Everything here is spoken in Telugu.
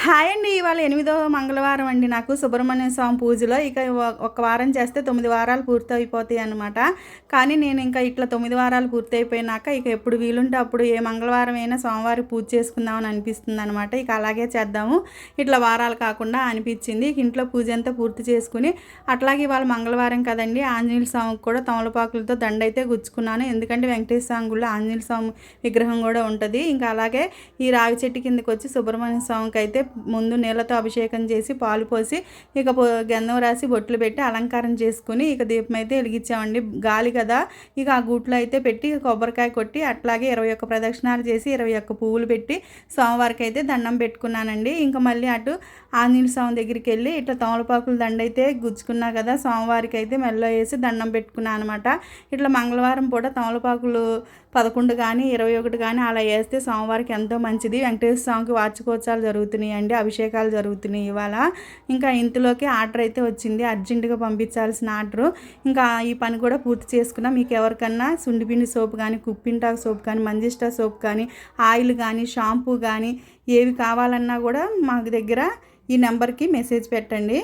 హాయ్ అండి. ఇవాళ 8వ మంగళవారం అండి నాకు సుబ్రహ్మణ్య స్వామి పూజలో. ఇక ఒక వారం చేస్తే 9 వారాలు పూర్తయిపోతాయి అనమాట. కానీ నేను ఇంకా ఇట్లా 9 వారాలు పూర్తయిపోయినాక ఇక ఎప్పుడు వీలుంటే అప్పుడు ఏ మంగళవారం అయినా స్వామివారికి పూజ చేసుకుందామని అనిపిస్తుంది అనమాట. ఇక అలాగే చేద్దాము ఇట్లా వారాలు కాకుండా అనిపించింది. ఇక ఇంట్లో పూజ అంతా పూర్తి చేసుకుని అట్లాగే ఇవాళ మంగళవారం కదండి, ఆంజనేయుల స్వామికి కూడా తమలపాకులతో దండ అయితే గుచ్చుకున్నాను. ఎందుకంటే వెంకటేశ్వర స్వామి గుళ్ళో ఆంజనేయుల స్వామి విగ్రహం కూడా ఉంటుంది. ఇంకా అలాగే ఈ రావి చెట్టు కిందకి వచ్చి సుబ్రహ్మణ్య స్వామికి అయితే ముందు నీళ్ళతో అభిషేకం చేసి పాలు పోసి ఇక గంధం రాసి బొట్లు పెట్టి అలంకారం చేసుకుని ఇక దీపం అయితే వెలిగించామండి. గాలి కదా, ఇక ఆ గూట్లో అయితే పెట్టి కొబ్బరికాయ కొట్టి అట్లాగే 21 ప్రదక్షిణాలు చేసి 21 పువ్వులు పెట్టి స్వామివారికి అయితే దండం పెట్టుకున్నానండి. ఇంకా మళ్ళీ అటు ఆంజనేయ స్వామి దగ్గరికి వెళ్ళి ఇట్లా తమలపాకుల దండ అయితే గుచ్చుకున్నా కదా, స్వామివారికి అయితే మెల్లో వేసి దండం పెట్టుకున్నాను అనమాట. ఇట్లా మంగళవారం పూట తమలపాకులు 11 కానీ 21 కానీ అలా వేస్తే స్వామివారికి ఎంతో మంచిది. వెంకటేశ్వర స్వామికి వార్షికోత్సవాలు జరుగుతున్నాయి అండి, అభిషేకాలు జరుగుతున్నాయి ఇవాళ. ఇంకా ఇంతలోకి ఆర్డర్ అయితే వచ్చింది, అర్జెంటుగా పంపించాల్సిన ఆర్డరు. ఇంకా ఈ పని కూడా పూర్తి చేసుకున్నా. మీకు ఎవరికన్నా సుండిపిండి సోప్ కానీ, కుప్పింటాకు సోప్ కానీ, మంజిస్టా సోప్ కానీ, ఆయిల్ కానీ, షాంపూ కానీ ఏవి కావాలన్నా కూడా మాకు దగ్గర ఈ నెంబర్కి మెసేజ్ పెట్టండి.